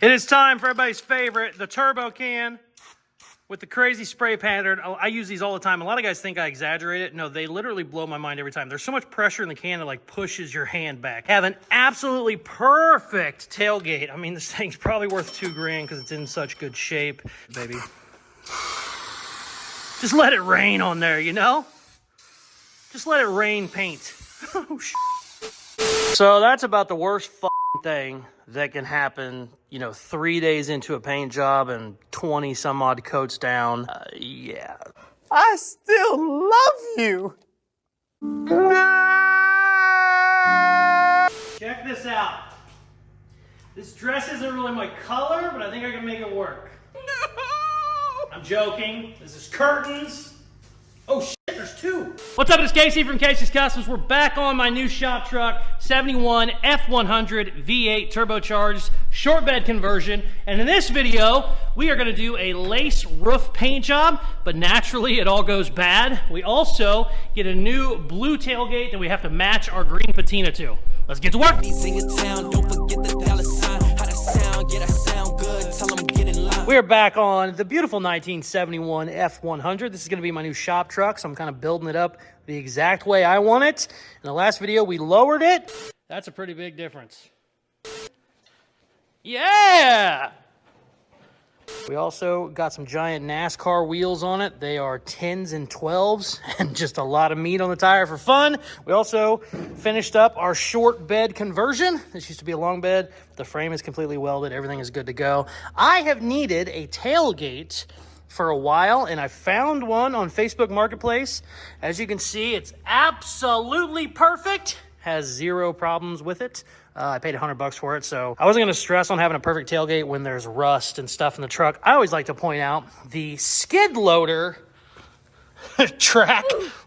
It is time for everybody's favorite, the turbo can with the crazy spray pattern. I use these all the time. A lot of guys think I exaggerate it. No, they literally blow my mind every time. There's so much pressure in the can that like pushes your hand back. Have an absolutely perfect tailgate. I mean, this thing's probably worth $2,000 because it's in such good shape, baby. Just let it rain on there, you know? Just let it rain paint. Oh, shit. So that's about the worst thing that can happen, you know, 3 days into a paint job and 20 some odd coats down. Yeah. I still love you. Check this out. This dress isn't really my color, but I think I can make it work. No! I'm joking. This is curtains. Oh shit, there's two. What's up, it's Casey from Caseyscustoms. We're back on my new shop truck, 71 F100 V8 turbocharged short bed conversion. And in this video, we are gonna do a lace roof paint job, but naturally it all goes bad. We also get a new blue tailgate that we have to match our green patina to. Let's get to work. We're back on the beautiful 1971 F100. This is going to be my new shop truck, so I'm kind of building it up the exact way I want it. In the last video, we lowered it. That's a pretty big difference. Yeah! We also got some giant NASCAR wheels on it. They are 10s and 12s and just a lot of meat on the tire for fun. We also finished up our short bed conversion. This used to be a long bed. The frame is completely welded. Everything is good to go. I have needed a tailgate for a while, and I found one on Facebook Marketplace. As you can see, it's absolutely perfect. Has zero problems with it. I paid $100 for it, so I wasn't going to stress on having a perfect tailgate when there's rust and stuff in the truck. I always like to point out the skid loader track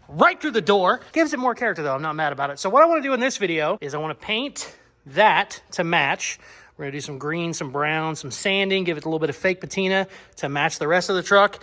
right through the door. Gives it more character, though. I'm not mad about it. So what I want to do in this video is I want to paint that to match. We're going to do some green, some brown, some sanding, give it a little bit of fake patina to match the rest of the truck.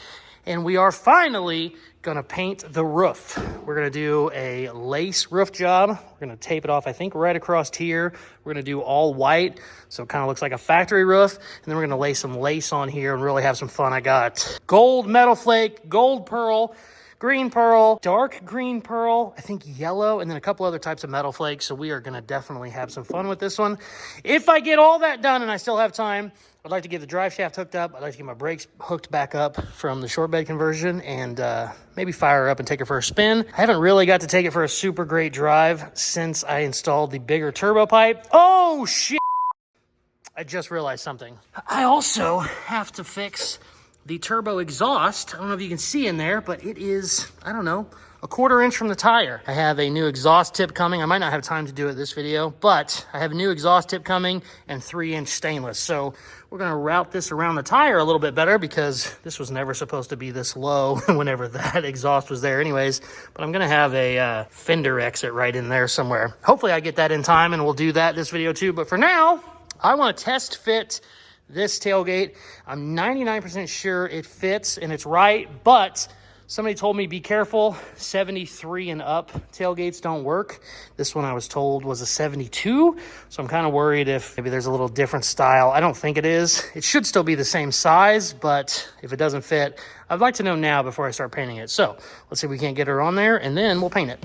And we are finally going to paint the roof. We're going to do a lace roof job. We're going to tape it off, I think, right across here. We're going to do all white, so it kind of looks like a factory roof. And then we're going to lay some lace on here and really have some fun. I got gold metal flake, gold pearl, green pearl, dark green pearl, I think yellow, and then a couple other types of metal flakes. So we are going to definitely have some fun with this one. If I get all that done and I still have time, I'd like to get the drive shaft hooked up. I'd like to get my brakes hooked back up from the short bed conversion and maybe fire her up and take her for a spin. I haven't really got to take it for a super great drive since I installed the bigger turbo pipe. Oh, shit. I just realized something. I also have to fix the turbo exhaust. I don't know if you can see in there, but it is, I don't know, a 1/4 inch from the tire. I have a new exhaust tip coming. I might not have time to do it this video, but I have a new exhaust tip coming and 3-inch stainless. So we're gonna route this around the tire a little bit better because this was never supposed to be this low whenever that exhaust was there anyways. But I'm gonna have a fender exit right in there somewhere. Hopefully I get that in time and we'll do that this video too. But for now, I wanna test fit this tailgate. I'm 99% sure it fits and it's right, but somebody told me be careful, 73 and up tailgates don't work. This one I was told was a 72, so I'm kind of worried if maybe there's a little different style. I don't think it is. It should still be the same size, but if it doesn't fit, I'd like to know now before I start painting it. So let's see if we can't get her on there and then we'll paint it.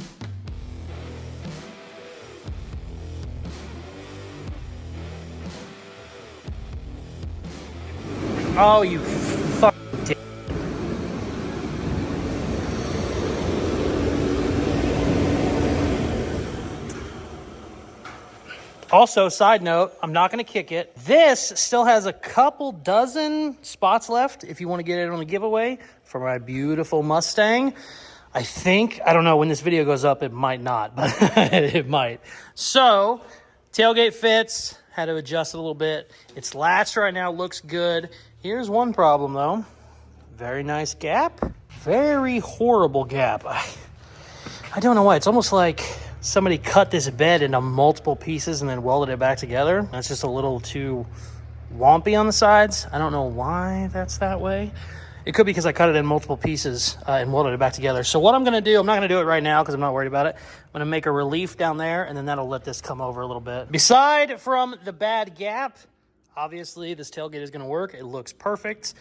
Oh, you fuck. Also, side note, I'm not going to kick it. This still has a couple dozen spots left if you want to get it on a giveaway for my beautiful Mustang. I think, I don't know, when this video goes up, it might not, but it might. So, tailgate fits, had to adjust it a little bit. It's latched right now, looks good. Here's one problem though. Very nice gap. Very horrible gap. I don't know why. It's almost like somebody cut this bed into multiple pieces and then welded it back together. That's just a little too wompy on the sides. I don't know why that's that way. It could be because I cut it in multiple pieces and welded it back together. So what I'm gonna do, I'm not gonna do it right now because I'm not worried about it. I'm gonna make a relief down there and then that'll let this come over a little bit. Beside from the bad gap, Obviously, this tailgate is gonna work. It looks perfect.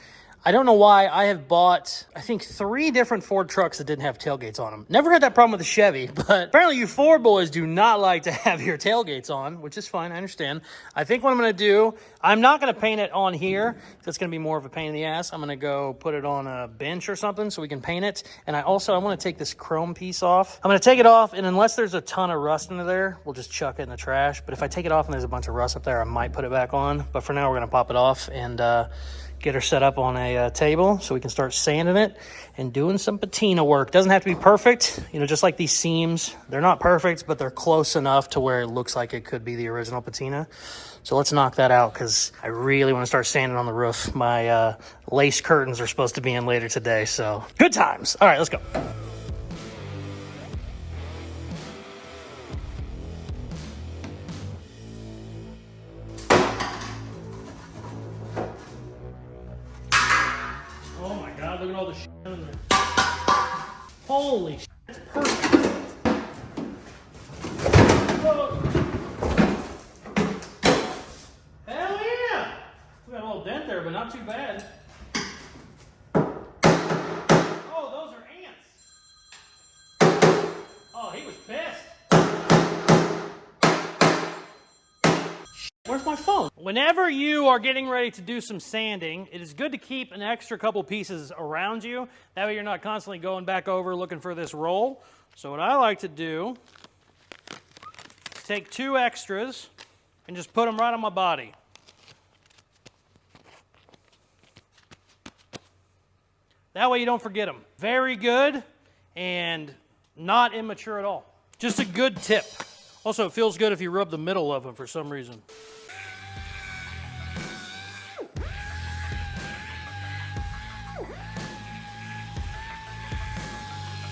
I don't know why I have bought, I think, 3 different Ford trucks that didn't have tailgates on them. Never had that problem with the Chevy, but apparently you Ford boys do not like to have your tailgates on, which is fine, I understand. I think what I'm gonna do, I'm not gonna paint it on here. That's gonna be more of a pain in the ass. I'm gonna go put it on a bench or something so we can paint it. And I wanna take this chrome piece off. I'm gonna take it off, and unless there's a ton of rust into there, we'll just chuck it in the trash. But if I take it off and there's a bunch of rust up there, I might put it back on. But for now, we're gonna pop it off and get her set up on a table so we can start sanding it and doing some patina work. Doesn't have to be perfect, you know, just like these seams. They're not perfect, but they're close enough to where it looks like it could be the original patina. So let's knock that out because I really want to start sanding on the roof. My lace curtains are supposed to be in later today, so good times. All right, let's go. Oh my God, look at all the shit in there. Holy shit, that's perfect. Whoa. Hell yeah! We got a little dent there, but not too bad. Oh, those are ants. Oh, he was pissed. Where's my phone? Whenever you are getting ready to do some sanding, it is good to keep an extra couple pieces around you. That way you're not constantly going back over looking for this roll. So what I like to do is take 2 extras and just put them right on my body. That way you don't forget them. Very good and not immature at all. Just a good tip. Also, it feels good if you rub the middle of them for some reason.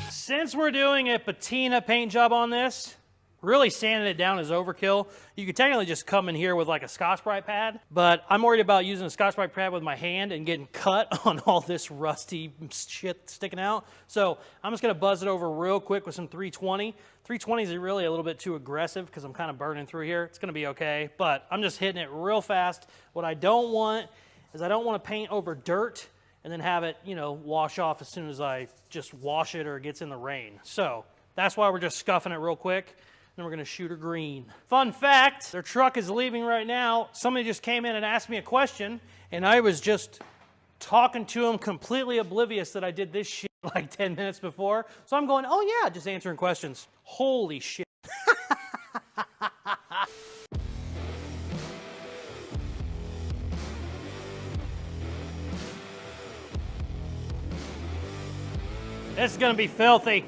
Since we're doing a patina paint job on this, really sanding it down is overkill. You could technically just come in here with like a Scotch-Brite pad, but I'm worried about using a Scotch-Brite pad with my hand and getting cut on all this rusty shit sticking out. So I'm just gonna buzz it over real quick with some 320. 320 is really a little bit too aggressive because I'm kind of burning through here. It's gonna be okay, but I'm just hitting it real fast. What I don't want is I don't want to paint over dirt and then have it, you know, wash off as soon as I just wash it or it gets in the rain. So that's why we're just scuffing it real quick. Then we're gonna shoot her green. Fun fact, their truck is leaving right now. Somebody just came in and asked me a question, and I was just talking to him completely oblivious that I did this shit like 10 minutes before. So I'm going, oh yeah, just answering questions. Holy shit. This is gonna be filthy.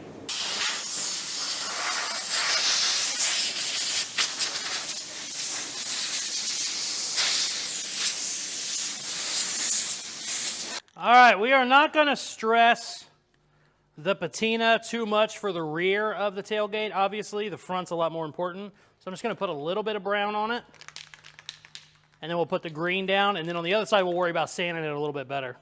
All right, we are not gonna stress the patina too much for the rear of the tailgate. Obviously, the front's a lot more important. So I'm just gonna put a little bit of brown on it, and then we'll put the green down, and then on the other side, we'll worry about sanding it a little bit better.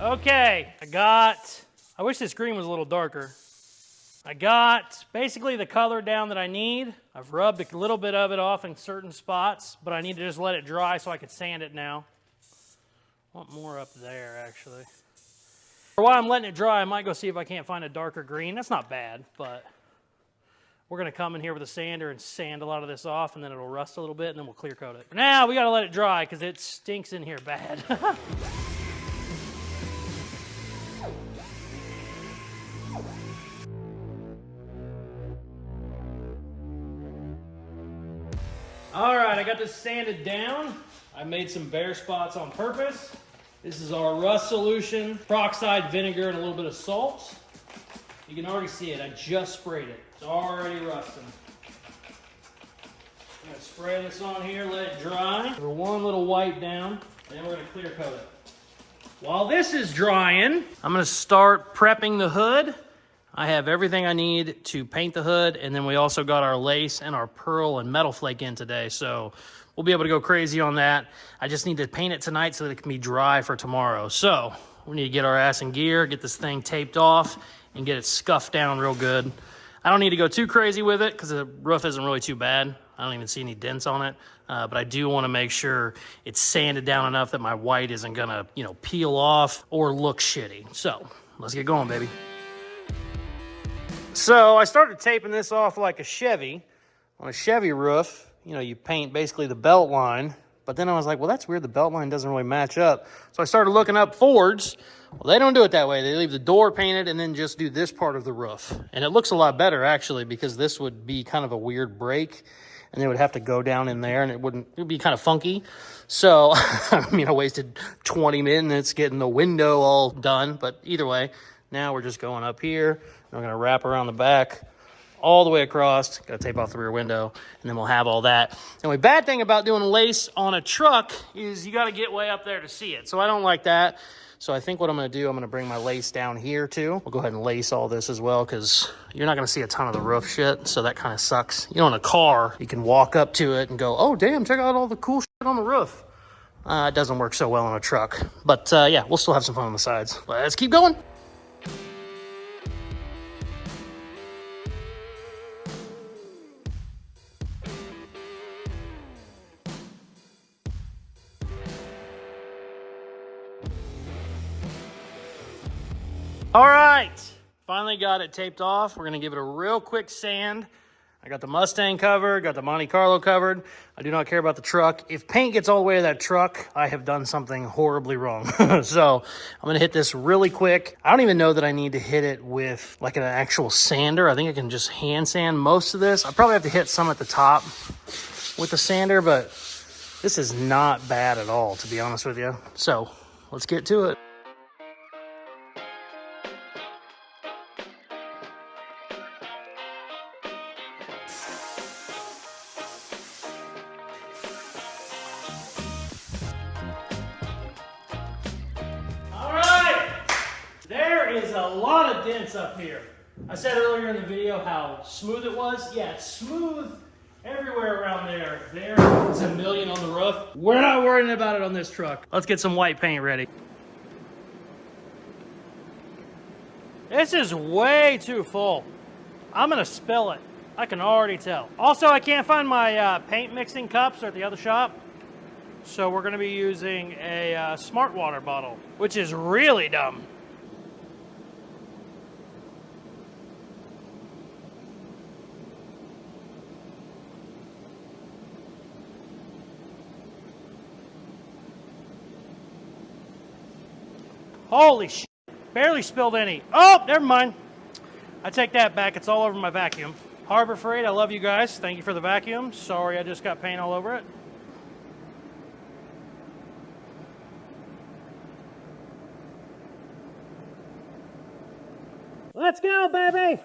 Okay, I wish this green was a little darker. I got basically the color down that I need. I've rubbed a little bit of it off in certain spots, but I need to just let it dry so I can sand it now. I want more up there, actually. While I'm letting it dry, I might go see if I can't find a darker green. That's not bad, but we're gonna come in here with a sander and sand a lot of this off, and then it'll rust a little bit, and then we'll clear coat it. For now, we gotta let it dry because it stinks in here bad. All right, I got this sanded down. I made some bare spots on purpose. This is our rust solution, peroxide, vinegar, and a little bit of salt. You can already see it. I just sprayed it. It's already rusting. I'm gonna spray this on here, let it dry. Give her one little wipe down, and then we're gonna clear coat it. While this is drying, I'm gonna start prepping the hood. I have everything I need to paint the hood, and then we also got our lace and our pearl and metal flake in today, so we'll be able to go crazy on that. I just need to paint it tonight so that it can be dry for tomorrow. So we need to get our ass in gear, get this thing taped off, and get it scuffed down real good. I don't need to go too crazy with it because the roof isn't really too bad. I don't even see any dents on it, but I do want to make sure it's sanded down enough that my white isn't gonna, peel off or look shitty. So let's get going, baby. So I started taping this off like a Chevy. On a Chevy roof, you paint basically the belt line, but then I was like, well, that's weird. The belt line doesn't really match up. So I started looking up Fords. Well, they don't do it that way. They leave the door painted and then just do this part of the roof. And it looks a lot better, actually, because this would be kind of a weird break, and they would have to go down in there, and it would be kind of funky. So, I wasted 20 minutes getting the window all done. But either way, now we're just going up here, and we're going to wrap around the back all the way across. Got to tape off the rear window, and then we'll have all that. The only bad thing about doing lace on a truck is you got to get way up there to see it. So I don't like that. So I think what I'm going to do, I'm going to bring my lace down here too. We'll go ahead and lace all this as well because you're not going to see a ton of the roof shit. So that kind of sucks. In a car, you can walk up to it and go, oh, damn, check out all the cool shit on the roof. It doesn't work so well on a truck. But yeah, we'll still have some fun on the sides. Let's keep going. All right, finally got it taped off. We're gonna give it a real quick sand. I got the Mustang covered, got the Monte Carlo covered. I do not care about the truck. If paint gets all the way to that truck, I have done something horribly wrong. So I'm gonna hit this really quick. I don't even know that I need to hit it with like an actual sander. I think I can just hand sand most of this. I probably have to hit some at the top with the sander, but this is not bad at all, to be honest with you. So let's get to it. Is a lot of dents up here. I said earlier in the video how smooth it was. Yeah, it's smooth everywhere around there. There's a million on the roof. We're not worrying about it on this truck. Let's get some white paint ready. This is way too full. I'm gonna spill it. I can already tell. Also, I can't find my paint mixing cups at the other shop. So we're gonna be using a smart water bottle, which is really dumb. Holy shit, barely spilled any. Oh, never mind. I take that back, it's all over my vacuum. Harbor Freight, I love you guys. Thank you for the vacuum. Sorry I just got paint all over it. Let's go, baby!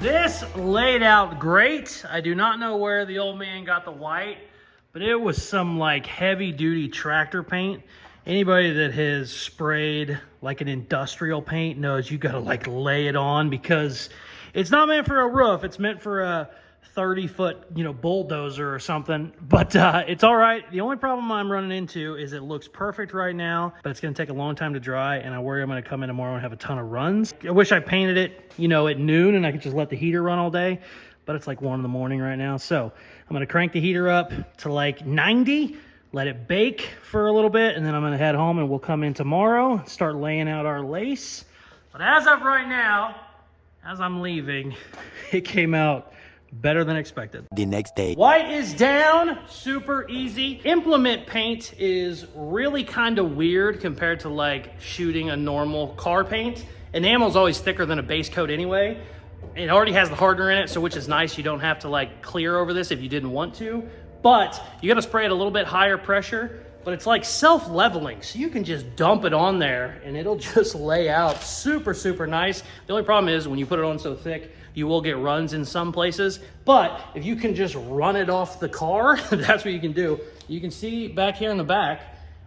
This laid out great. I do not know where the old man got the white, but it was some like heavy duty tractor paint. Anybody that has sprayed like an industrial paint knows you gotta like lay it on because it's not meant for a roof. It's meant for a 30-foot, bulldozer or something, but it's all right. The only problem I'm running into is it looks perfect right now, but it's gonna take a long time to dry, and I worry I'm gonna come in tomorrow and have a ton of runs. I wish I painted it, at noon and I could just let the heater run all day, but it's like 1 in the morning right now. So I'm gonna crank the heater up to like 90, let it bake for a little bit, and then I'm gonna head home and we'll come in tomorrow, start laying out our lace, But as of right now, as I'm leaving, it came out better than expected. The next day. White is down, super easy. Implement paint is really kind of weird compared to like shooting a normal car paint. Enamel's always thicker than a base coat anyway. It already has the hardener in it, so which is nice. You don't have to like clear over this if you didn't want to, but you gotta spray it a little bit higher pressure, but it's like self-leveling. So you can just dump it on there and it'll just lay out super, super nice. The only problem is when you put it on so thick, you will get runs in some places, but if you can just run it off the car, that's what you can do. You can see back here in the back,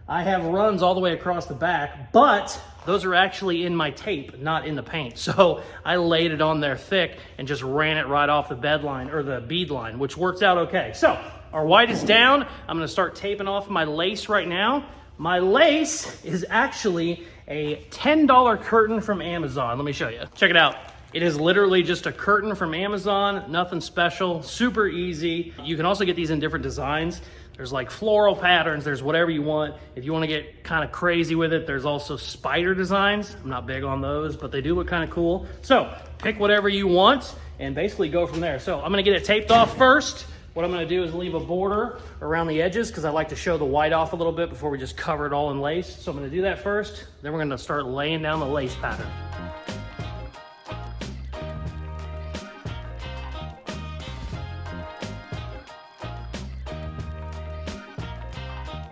I have runs all the way across the back, but those are actually in my tape, not in the paint. So I laid it on there thick and just ran it right off the bed line or the bead line, which works out okay. So our white is down. I'm gonna start taping off my lace right now. My lace is actually a $10 curtain from Amazon. Let me show you. Check it out. It is literally just a curtain from Amazon, nothing special, super easy. You can also get these in different designs. There's like floral patterns, there's whatever you want. If you want to get kind of crazy with it, there's also spider designs. I'm not big on those, but they do look kind of cool. So pick whatever you want and basically go from there. So I'm gonna get it taped off first. What I'm gonna do is leave a border around the edges because I like to show the white off a little bit before we just cover it all in lace. So I'm gonna do that first. Then we're gonna start laying down the lace pattern.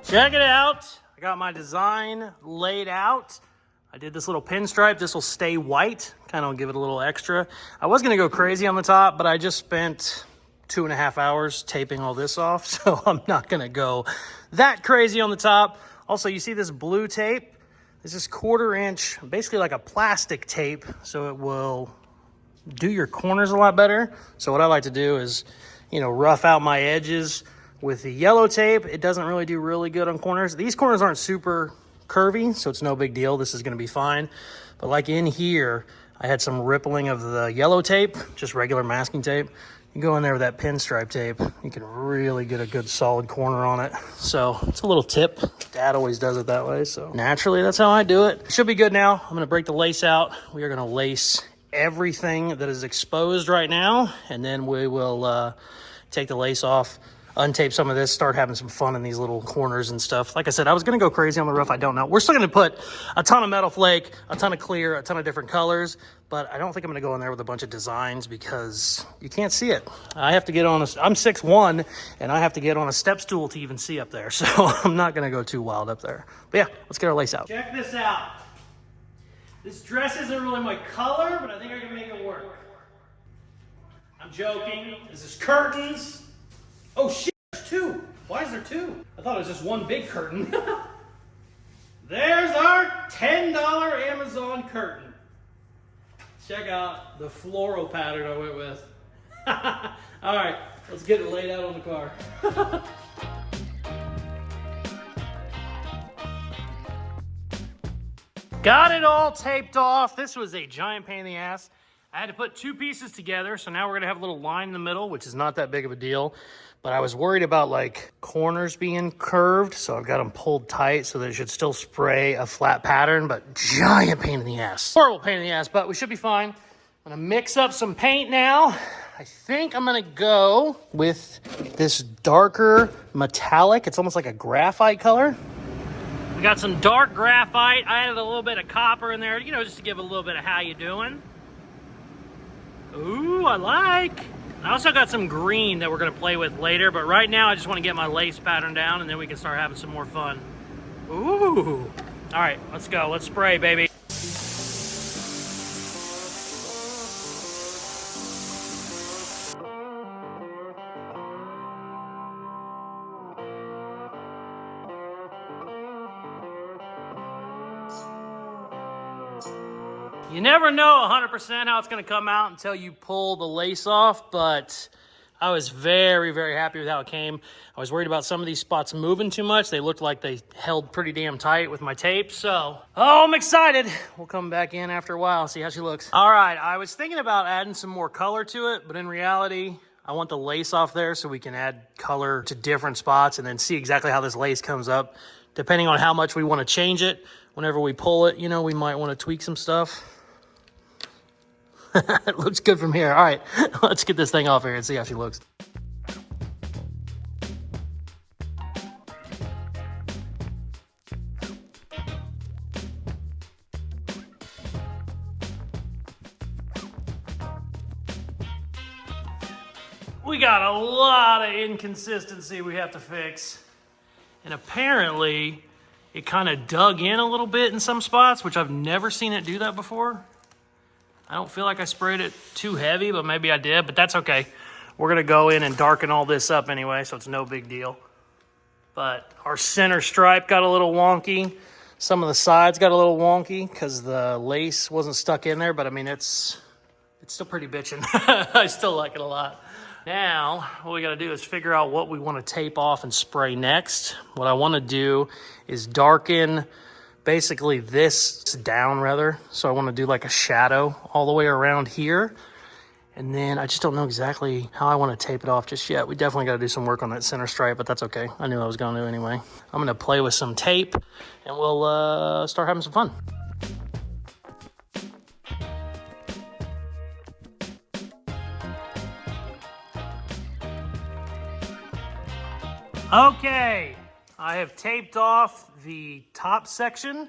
Check it out. I got my design laid out. I did this little pinstripe. This will stay white, kind of give it a little extra. I was gonna go crazy on the top, but I just spent 2.5 hours taping all this off, so I'm not gonna go that crazy on the top. Also, you see this blue tape? This is 1/4 inch, basically like a plastic tape, so it will do your corners a lot better. So what I like to do is, you know, rough out my edges with the yellow tape. It doesn't really do really good on corners. These corners aren't super curvy, so it's no big deal. This is gonna be fine. But like in here, I had some rippling of the yellow tape, just regular masking tape. You go in there with that pinstripe tape, you can really get a good solid corner on it. So it's a little tip. Dad always does it that way, so naturally that's how I do it. Should be good now. I'm gonna break the lace out. We are gonna lace everything that is exposed right now, and then we will take the lace off, untape some of this, start having some fun in these little corners and stuff. Like I said, I was gonna go crazy on the roof. I don't know. We're still gonna put a ton of metal flake, a ton of clear, a ton of different colors, but I don't think I'm gonna go in there with a bunch of designs because you can't see it. I have to get on I'm 6'1", and I have to get on a step stool to even see up there. So I'm not gonna go too wild up there. But yeah, let's get our lace out. Check this out. This dress isn't really my color, but I think I can make it work. I'm joking. This is curtains. Oh shit, there's two. Why is there two? I thought it was just one big curtain. There's our $10 Amazon curtain. Check out the floral pattern I went with. All right, let's get it laid out on the car. Got it all taped off. This was a giant pain in the ass. I had to put two pieces together, so now we're gonna have a little line in the middle, which is not that big of a deal. But I was worried about like corners being curved, so I've got them pulled tight so that it should still spray a flat pattern, but giant pain in the ass. Horrible pain in the ass, but we should be fine. I'm gonna mix up some paint now. I think I'm gonna go with this darker metallic. It's almost like a graphite color. We got some dark graphite. I added a little bit of copper in there, you know, just to give a little bit of how you doing. Ooh, I like. I also got some green that we're gonna play with later, but right now I just wanna get my lace pattern down and then we can start having some more fun. Ooh. All right, let's go. Let's spray, baby. You never know 100% how it's gonna come out until you pull the lace off, but I was very, very happy with how it came. I was worried about some of these spots moving too much. They looked like they held pretty damn tight with my tape, so. Oh, I'm excited. We'll come back in after a while and see how she looks. All right, I was thinking about adding some more color to it, but in reality, I want the lace off there so we can add color to different spots and then see exactly how this lace comes up. Depending on how much we wanna change it, whenever we pull it, you know, we might wanna tweak some stuff. It looks good from here. All right, let's get this thing off here and see how she looks. We got a lot of inconsistency we have to fix. And apparently, it kind of dug in a little bit in some spots, which I've never seen it do that before. I don't feel like I sprayed it too heavy, but maybe I did, but that's okay. We're gonna go in and darken all this up anyway, so it's no big deal. But our center stripe got a little wonky. Some of the sides got a little wonky because the lace wasn't stuck in there, but I mean, it's still pretty bitchin'. I still like it a lot. Now, what we gotta do is figure out what we wanna tape off and spray next. What I wanna do is darken basically this down rather. So I wanna do like a shadow all the way around here. And then I just don't know exactly how I wanna tape it off just yet. We definitely gotta do some work on that center stripe, but that's okay. I knew I was gonna do anyway. I'm gonna play with some tape and we'll start having some fun. Okay, I have taped off the top section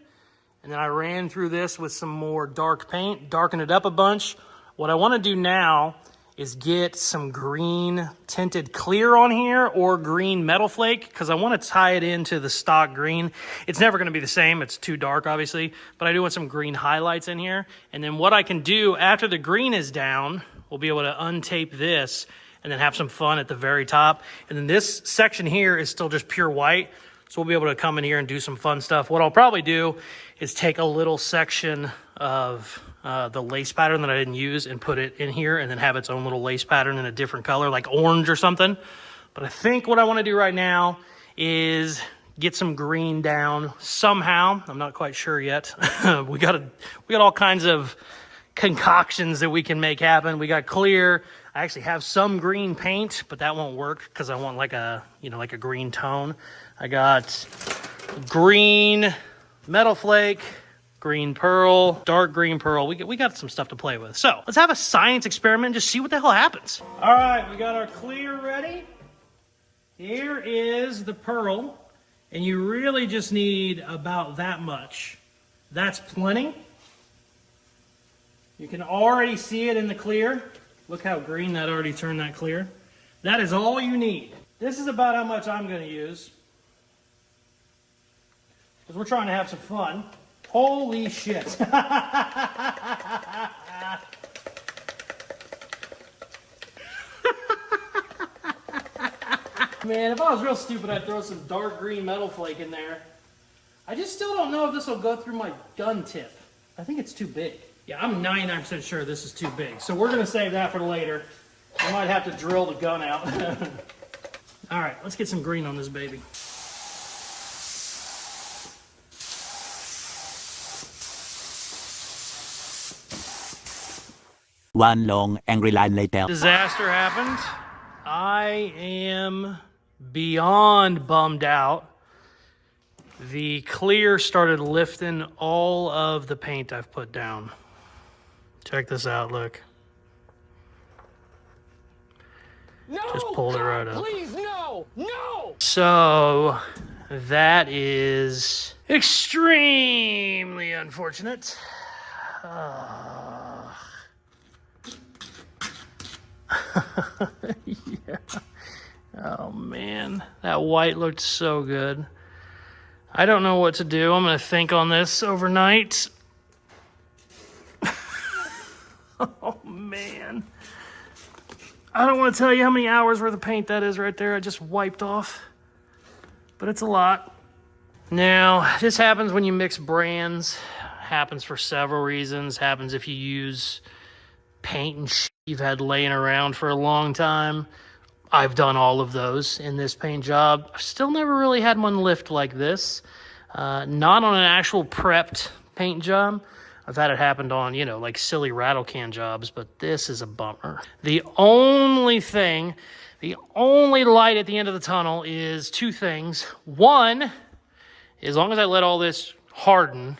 and then I ran through this with some more dark paint, darkened it up a bunch. What I want to do now is get some green tinted clear on here or green metal flake because I want to tie it into the stock green. It's never going to be the same. It's too dark, obviously, but I do want some green highlights in here. And then what I can do after the green is down, we'll be able to untape this and then have some fun at the very top. And then this section here is still just pure white. So we'll be able to come in here and do some fun stuff. What I'll probably do is take a little section of the lace pattern that I didn't use and put it in here and then have its own little lace pattern in a different color, like orange or something. But I think what I want to do right now is get some green down somehow. I'm not quite sure yet. we got all kinds of concoctions that we can make happen. We got clear. I actually have some green paint, but that won't work because I want like a green tone. I got green metal flake, green pearl, dark green pearl. We got some stuff to play with. So let's have a science experiment and just see what the hell happens. All right, we got our clear ready. Here is the pearl, and you really just need about that much. That's plenty. You can already see it in the clear. Look how green that already turned that clear. That is all you need. This is about how much I'm going to use, because we're trying to have some fun. Holy shit. Man, if I was real stupid, I'd throw some dark green metal flake in there. I just still don't know if this will go through my gun tip. I think it's too big. Yeah, I'm 99% sure this is too big. So we're going to save that for later. I might have to drill the gun out. All right, let's get some green on this baby. One long, angry line later. Disaster happened. I am beyond bummed out. The clear started lifting all of the paint I've put down. Check this out, look. No, just pulled it right up. Please, no, no. So that is extremely unfortunate. Yeah. Oh man, that white looked so good. I don't know what to do. I'm gonna think on this overnight. Oh man. I don't want to tell you how many hours worth of paint that is right there. I just wiped off. But it's a lot. Now, this happens when you mix brands. Happens for several reasons. Happens if you use paint and shit you've had laying around for a long time. I've done all of those in this paint job. I've still never really had one lift like this. Not on an actual prepped paint job. I've had it happen on, like silly rattle can jobs, but this is a bummer. The only light at the end of the tunnel is two things. One, as long as I let all this harden,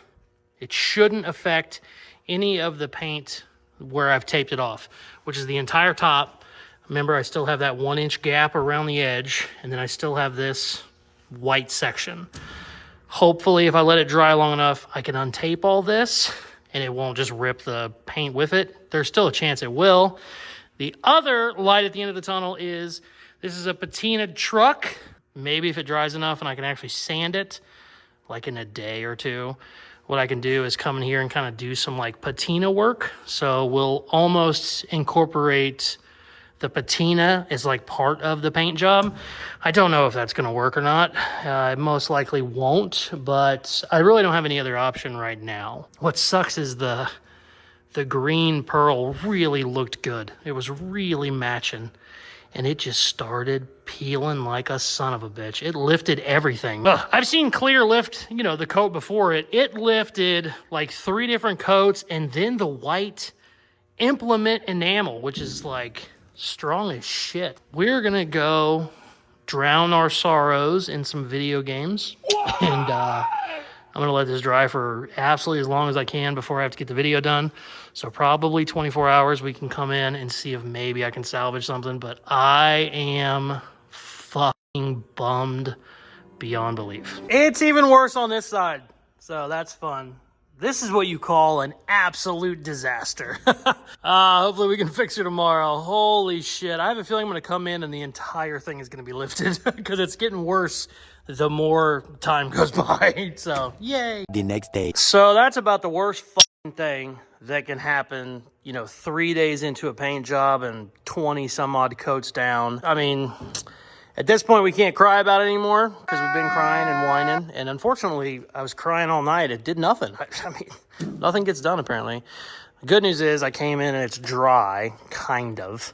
it shouldn't affect any of the paint where I've taped it off, which is the entire top. Remember, I still have that 1-inch gap around the edge, and then I still have this white section. Hopefully, if I let it dry long enough, I can untape all this and it won't just rip the paint with it. There's still a chance it will. The other light at the end of the tunnel is, this is a patinaed truck. Maybe if it dries enough and I can actually sand it, like in a day or two, what I can do is come in here and kind of do some like patina work. So we'll almost incorporate the patina as like part of the paint job. I don't know if that's gonna work or not. It most likely won't, but I really don't have any other option right now. What sucks is the green pearl really looked good. It was really matching, and it just started peeling like a son of a bitch. It lifted everything. Ugh. I've seen clear lift, you know, the coat before it. It lifted like 3 different coats, and then the white implement enamel, which is like strong as shit. We're gonna go drown our sorrows in some video games. And I'm gonna let this dry for absolutely as long as I can before I have to get the video done. So probably 24 hours we can come in and see if maybe I can salvage something, but I am fucking bummed beyond belief. It's even worse on this side, so that's fun. This is what you call an absolute disaster. Hopefully we can fix it tomorrow. Holy shit. I have a feeling I'm going to come in and the entire thing is going to be lifted because it's getting worse the more time goes by. So, yay. The next day. So that's about the worst fucking thing that can happen, you know, 3 days into a paint job and 20 some odd coats down. I mean, at this point, we can't cry about it anymore because we've been crying and whining. And unfortunately, I was crying all night. It did nothing. I mean, nothing gets done, apparently. The good news is I came in and it's dry, kind of.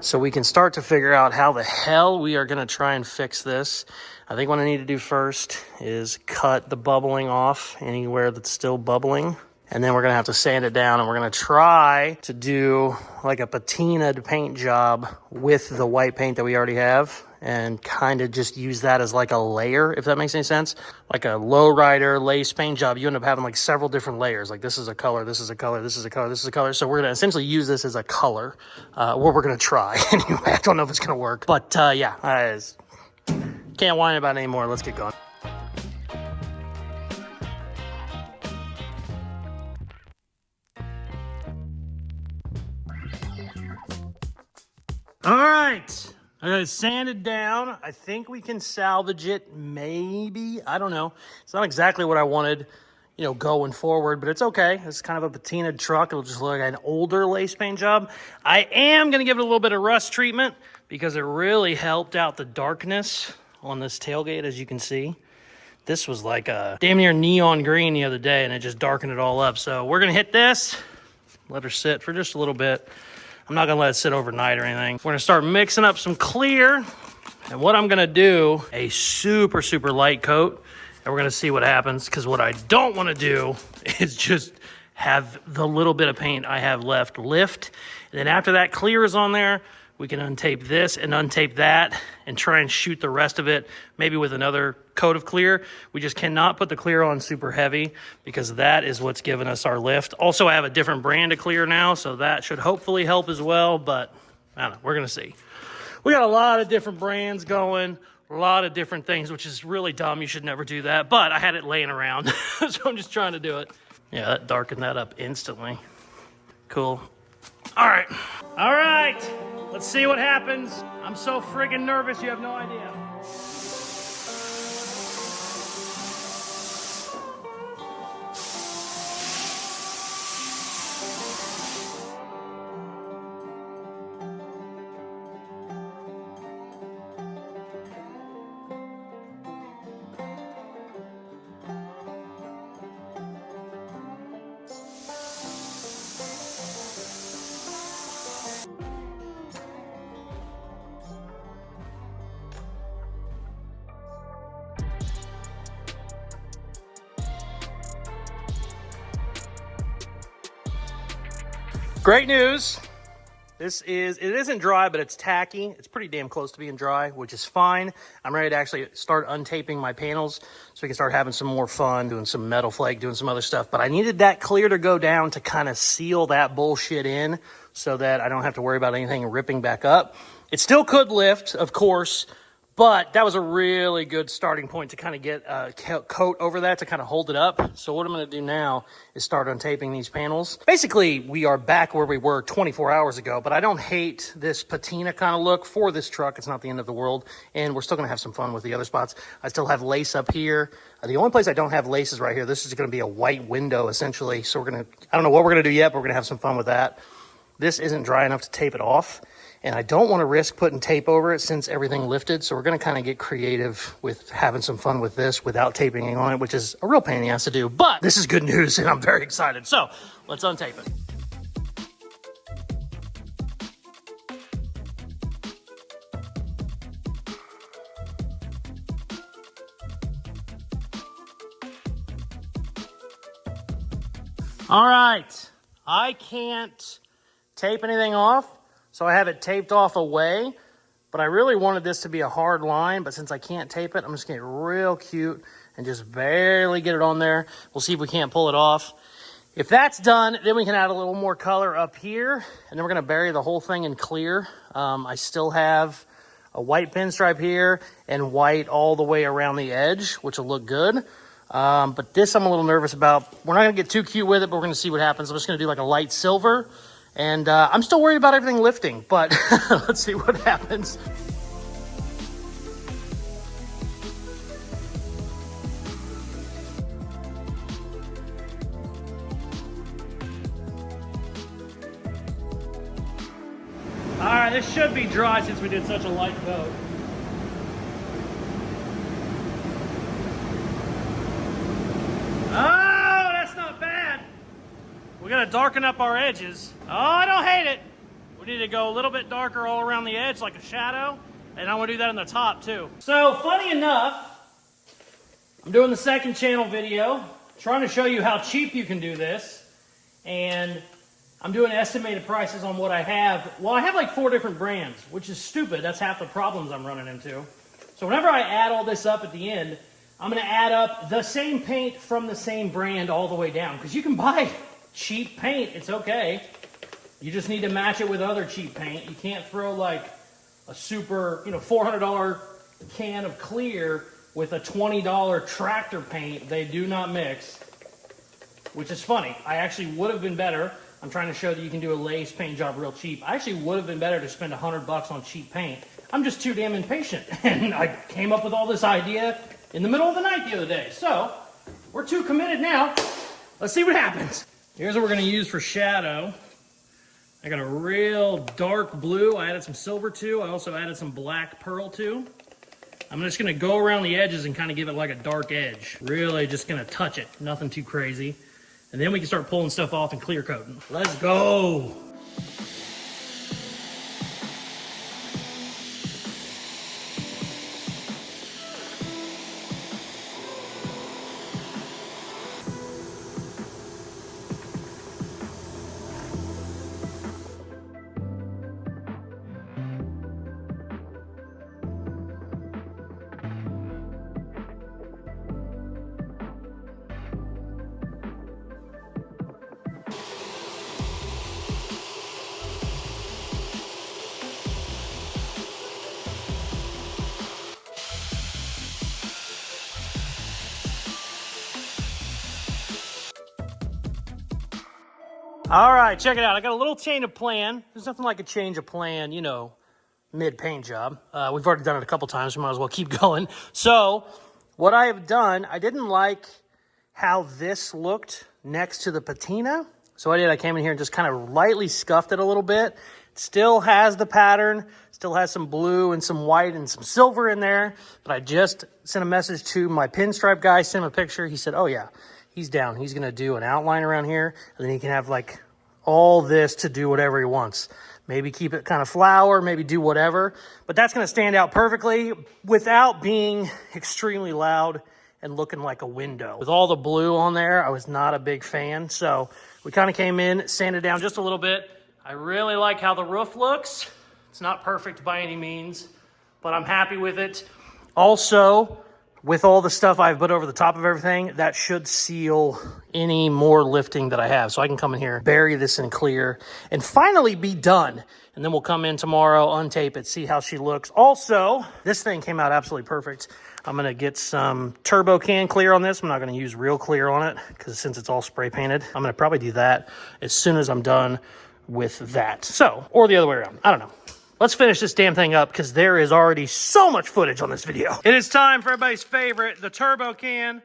So we can start to figure out how the hell we are going to try and fix this. I think what I need to do first is cut the bubbling off anywhere that's still bubbling. And then we're going to have to sand it down, and we're going to try to do like a patinaed paint job with the white paint that we already have, and kind of just use that as like a layer, if that makes any sense. Like a lowrider lace paint job, you end up having like several different layers. Like this is a color, this is a color, this is a color, this is a color. So we're going to essentially use this as a color, what we're going to try. Anyway, I don't know if it's going to work. But yeah, I can't whine about it anymore. Let's get going. All right, I got it sanded down. I think we can salvage it, maybe. I don't know. It's not exactly what I wanted, you know, going forward, but it's okay. It's kind of a patinaed truck. It'll just look like an older lace paint job. I am going to give it a little bit of rust treatment because it really helped out the darkness on this tailgate, as you can see. This was like a damn near neon green the other day, and it just darkened it all up. So we're going to hit this, let her sit for just a little bit. I'm not gonna let it sit overnight or anything. We're gonna start mixing up some clear. And what I'm gonna do, a super, super light coat. And we're gonna see what happens. Because what I don't wanna do is just have the little bit of paint I have left lift. And then after that clear is on there, we can untape this and untape that and try and shoot the rest of it, maybe with another coat of clear. We just cannot put the clear on super heavy because that is what's giving us our lift. Also, I have a different brand of clear now, so that should hopefully help as well, but I don't know, we're gonna see. We got a lot of different brands going, a lot of different things, which is really dumb. You should never do that, but I had it laying around, so I'm just trying to do it. Yeah, that darkened that up instantly. Cool. All right. All right. Let's see what happens. I'm so friggin' nervous, you have no idea. Great news. it isn't dry, but it's tacky. It's pretty damn close to being dry, which is fine. I'm ready to actually start untaping my panels so we can start having some more fun, doing some metal flake, doing some other stuff. But I needed that clear to go down to kind of seal that bullshit in so that I don't have to worry about anything ripping back up. It still could lift, of course, but that was a really good starting point to kind of get a coat over that to kind of hold it up. So what I'm going to do now is start untaping these panels. Basically, we are back where we were 24 hours ago, but I don't hate this patina kind of look for this truck. It's not the end of the world, and we're still going to have some fun with the other spots. I still have lace up here. The only place I don't have lace is right here. This is going to be a white window, essentially. So I don't know what we're going to do yet, but we're going to have some fun with that. This isn't dry enough to tape it off. And I don't want to risk putting tape over it since everything lifted. So we're going to kind of get creative with having some fun with this without taping on it, which is a real pain in the ass to do. But this is good news and I'm very excited. So let's untape it. All right. I can't tape anything off. So I have it taped off away, but I really wanted this to be a hard line, but since I can't tape it, I'm just gonna get real cute and just barely get it on there. We'll see if we can't pull it off. If that's done, then we can add a little more color up here, and then we're gonna bury the whole thing in clear. I still have a white pinstripe here and white all the way around the edge, which will look good. But this I'm a little nervous about. We're not gonna get too cute with it, but we're gonna see what happens. I'm just gonna do like a light silver. And I'm still worried about everything lifting, but let's see what happens. All right, this should be dry since we did such a light coat. Oh, that's not bad. We gotta darken up our edges. Oh, I don't hate it. We need to go a little bit darker all around the edge like a shadow. And I want to do that on the top too. So funny enough, I'm doing the second channel video, trying to show you how cheap you can do this. And I'm doing estimated prices on what I have. Well, I have like 4 different brands, which is stupid. That's half the problems I'm running into. So whenever I add all this up at the end, I'm gonna add up the same paint from the same brand all the way down. Because you can buy cheap paint, it's okay. You just need to match it with other cheap paint. You can't throw like a super, $400 can of clear with a $20 tractor paint. They do not mix, which is funny. I actually would have been better. I'm trying to show that you can do a lace paint job real cheap. I actually would have been better to spend $100 on cheap paint. I'm just too damn impatient. And I came up with all this idea in the middle of the night the other day. So we're too committed now. Let's see what happens. Here's what we're gonna use for shadow. I got a real dark blue. I added some silver to. I also added some black pearl to. I'm just gonna go around the edges and kind of give it like a dark edge. Really just gonna touch it, nothing too crazy. And then we can start pulling stuff off and clear coating. Let's go. All right, check it out. I got a little change of plan. There's nothing like a change of plan, mid-paint job. We've already done it a couple times. We might as well keep going. So what I have done, I didn't like how this looked next to the patina. So I came in here and just kind of lightly scuffed it a little bit. It still has the pattern, still has some blue and some white and some silver in there. But I just sent a message to my pinstripe guy, sent him a picture. He said, oh yeah, he's down. He's going to do an outline around here. And then he can have like all this to do whatever he wants. Maybe keep it kind of flower, maybe do whatever. But that's going to stand out perfectly without being extremely loud and looking like a window. With all the blue on there, I was not a big fan. So we kind of came in, sanded down just a little bit. I really like how the roof looks. It's not perfect by any means, but I'm happy with it. Also, with all the stuff I've put over the top of everything, that should seal any more lifting that I have. So I can come in here, bury this in clear, and finally be done. And then we'll come in tomorrow, untape it, see how she looks. Also, this thing came out absolutely perfect. I'm gonna get some turbo can clear on this. I'm not gonna use real clear on it, because since it's all spray painted, I'm gonna probably do that as soon as I'm done with that. So, or the other way around, I don't know. Let's finish this damn thing up because there is already so much footage on this video. It is time for everybody's favorite, the turbo can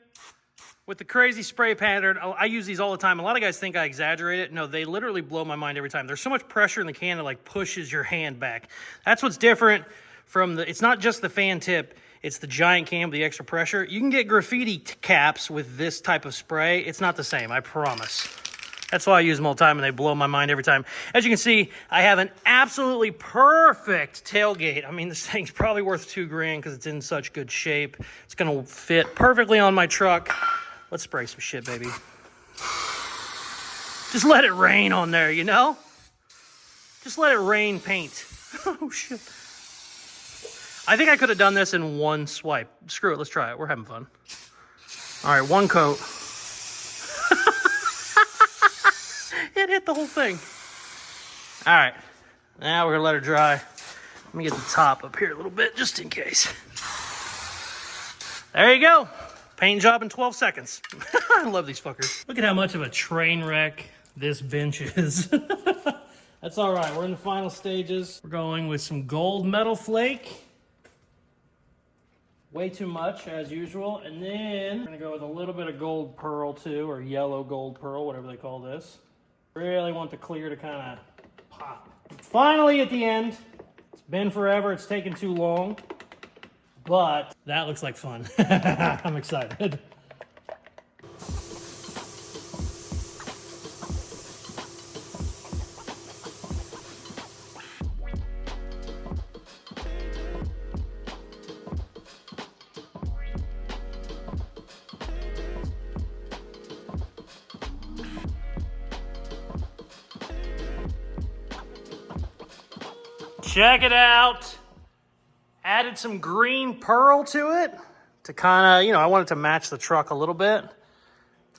with the crazy spray pattern. I use these all the time. A lot of guys think I exaggerate it. No, they literally blow my mind every time. There's so much pressure in the can that like pushes your hand back. That's what's different from the, it's not just the fan tip, it's the giant can with the extra pressure. You can get graffiti caps with this type of spray. It's not the same, I promise. That's why I use them all the time, and they blow my mind every time. As you can see, I have an absolutely perfect tailgate. I mean, this thing's probably worth $2,000 because it's in such good shape. It's gonna fit perfectly on my truck. Let's spray some shit, baby. Just let it rain on there, you know? Just let it rain paint. Oh, shit. I think I could have done this in one swipe. Screw it, let's try it. We're having fun. All right, one coat. It hit the whole thing. All right, now we're gonna let her dry. Let me get the top up here a little bit, just in case. There you go. Paint job in 12 seconds. I love these fuckers. Look at how much of a train wreck this bench is. That's all right, we're in the final stages. We're going with some gold metal flake. Way too much, as usual. And then we're gonna go with a little bit of gold pearl too, or yellow gold pearl, whatever they call this. Really want the clear to kind of pop. Finally at the end. It's been forever, it's taken too long, but that looks like fun. I'm excited. Check it out. Added some green pearl to it to kind of, you know, I wanted to match the truck a little bit.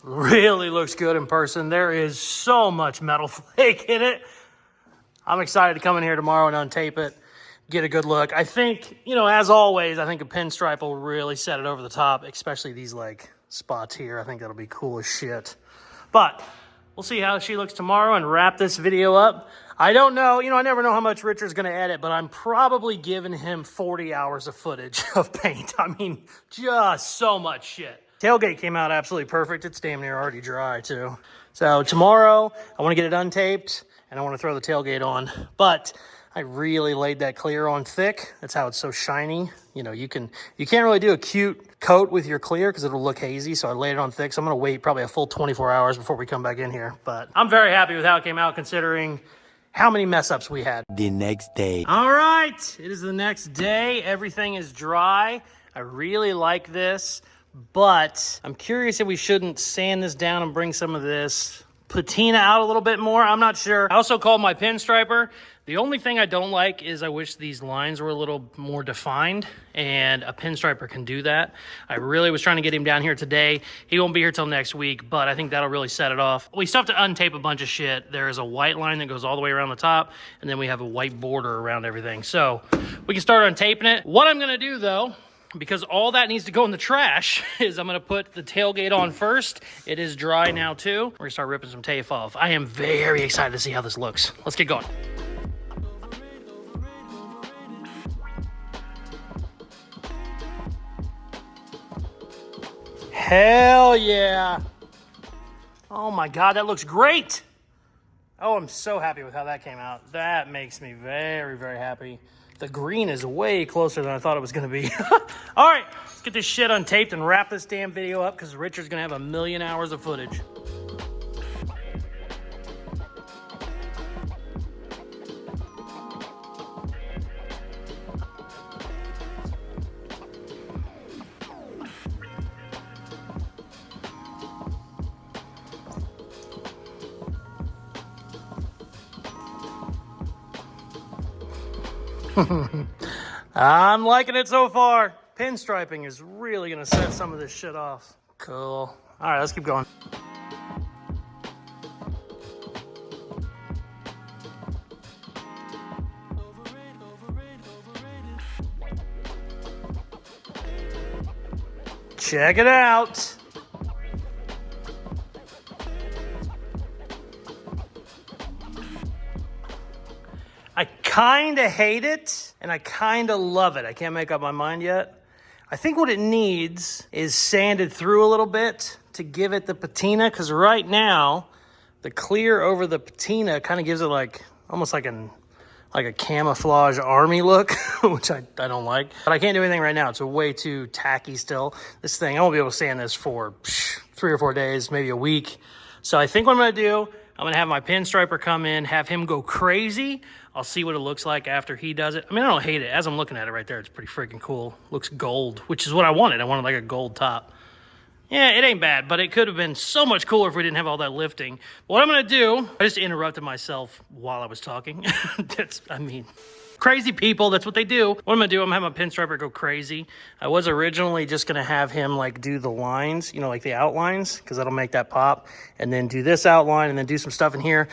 Really looks good in person. There is so much metal flake in it. I'm excited to come in here tomorrow and untape it, get a good look. I think, you know, as always, I think a pinstripe will really set it over the top, especially these like spots here. I think that'll be cool as shit. But we'll see how she looks tomorrow and wrap this video up. I don't know, you know, I never know how much Richard's gonna edit, but I'm probably giving him 40 hours of footage of paint. I mean, just so much shit. Tailgate came out absolutely perfect. It's damn near already dry too. So tomorrow, I wanna get it untaped and I wanna throw the tailgate on, but I really laid that clear on thick. That's how it's so shiny. You know, you can't really do a cute coat with your clear because it'll look hazy. So I laid it on thick. So I'm gonna wait probably a full 24 hours before we come back in here. But I'm very happy with how it came out considering how many mess ups we had. The next day. All right, it is the next day. Everything is dry. I really like this, but I'm curious if we shouldn't sand this down and bring some of this patina out a little bit more. I'm not sure. I also called my pinstriper. The only thing I don't like is I wish these lines were a little more defined, and a pinstriper can do that. I really was trying to get him down here today. He won't be here till next week, but I think that'll really set it off. We still have to untape a bunch of shit. There is a white line that goes all the way around the top, and then we have a white border around everything. So we can start untaping it. What I'm gonna do though, because all that needs to go in the trash, is I'm gonna put the tailgate on first. It is dry now too. We're gonna start ripping some tape off. I am very excited to see how this looks. Let's get going. Hell yeah. Oh my God, that looks great. Oh, I'm so happy with how that came out. That makes me very, very happy. The green is way closer than I thought it was gonna be. All right, let's get this shit untaped and wrap this damn video up because Richard's gonna have 1,000,000 hours of footage. I'm liking it so far. Pinstriping is really gonna set some of this shit off. Cool. All right, let's keep going. Check it out. I kind of hate it and I kind of love it. I can't make up my mind yet. I think what it needs is sanded through a little bit to give it the patina, because right now the clear over the patina kind of gives it like almost like a camouflage army look, which I don't like. But I can't do anything right now. It's way too tacky still. This thing, I won't be able to sand this for 3 or 4 days, maybe a week. So I think what I'm gonna do, I'm gonna have my pinstriper come in, have him go crazy. I'll see what it looks like after he does it. I mean, I don't hate it. As I'm looking at it right there, it's pretty freaking cool. Looks gold, which is what I wanted. I wanted like a gold top. Yeah, it ain't bad, but it could have been so much cooler if we didn't have all that lifting. But what I'm gonna do, I just interrupted myself while I was talking. Crazy people, that's what they do. What I'm gonna do, I'm gonna have my pinstriper go crazy. I was originally just gonna have him like do the lines, you know, like the outlines, because that'll make that pop, and then do this outline and then do some stuff in here.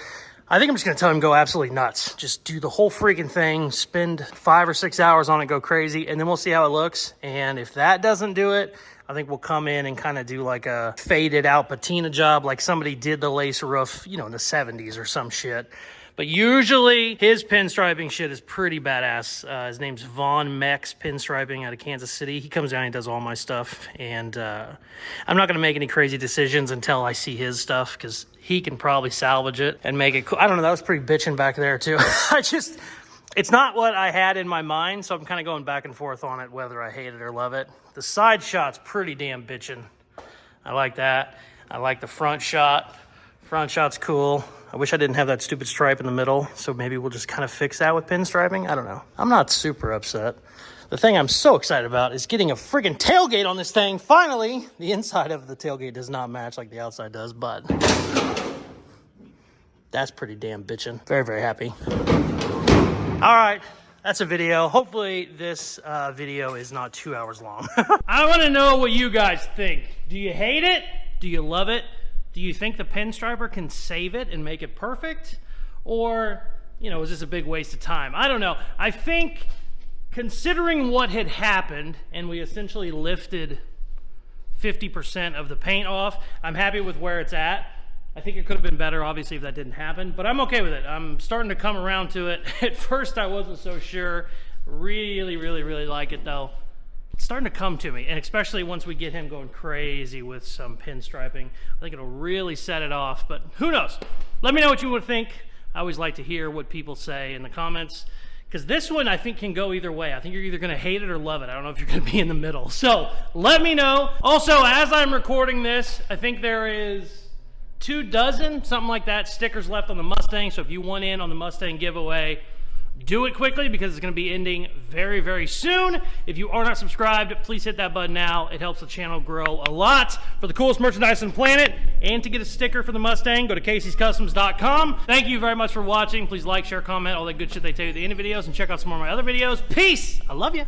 I think I'm just gonna tell him go absolutely nuts. Just do the whole freaking thing, spend 5 or 6 hours on it, go crazy, and then we'll see how it looks. And if that doesn't do it, I think we'll come in and kind of do like a faded out patina job like somebody did the lace roof, you know, in the 70s or some shit. But usually his pinstriping shit is pretty badass. His name's Von Mex Pinstriping out of Kansas City. He comes down and does all my stuff. And I'm not going to make any crazy decisions until I see his stuff, because he can probably salvage it and make it cool. I don't know. That was pretty bitching back there too. It's not what I had in my mind. So I'm kind of going back and forth on it, whether I hate it or love it. The side shot's pretty damn bitching. I like that. I like the front shot. Front shot's cool. I wish I didn't have that stupid stripe in the middle, so maybe we'll just kind of fix that with pinstriping. I don't know. I'm not super upset. The thing I'm so excited about is getting a friggin' tailgate on this thing. Finally, the inside of the tailgate does not match like the outside does, but that's pretty damn bitchin'. Very, very happy. All right, that's a video. Hopefully this video is not 2 hours long. I want to know what you guys think. Do you hate it? Do you love it? Do you think the pinstriper can save it and make it perfect? Or, you know, is this a big waste of time? I don't know. I think considering what had happened and we essentially lifted 50% of the paint off, I'm happy with where it's at. I think it could have been better, obviously, if that didn't happen, but I'm okay with it. I'm starting to come around to it. At first, I wasn't so sure. Really, really, really like it, though. It's starting to come to me, and especially once we get him going crazy with some pinstriping, I think it'll really set it off, but who knows? Let me know what you would think. I always like to hear what people say in the comments, because this one I think can go either way. I think you're either going to hate it or love it. I don't know if you're going to be in the middle. So let me know. Also, as I'm recording this, I think there is 24, something like that, stickers left on the Mustang. So if you want in on the Mustang giveaway, do it quickly, because it's going to be ending very, very soon. If you are not subscribed, please hit that button now. It helps the channel grow a lot. For the coolest merchandise on the planet, and to get a sticker for the Mustang, go to Caseyscustoms.com. Thank you very much for watching. Please like, share, comment, all that good shit they tell you at the end of videos, and check out some more of my other videos. Peace! I love you.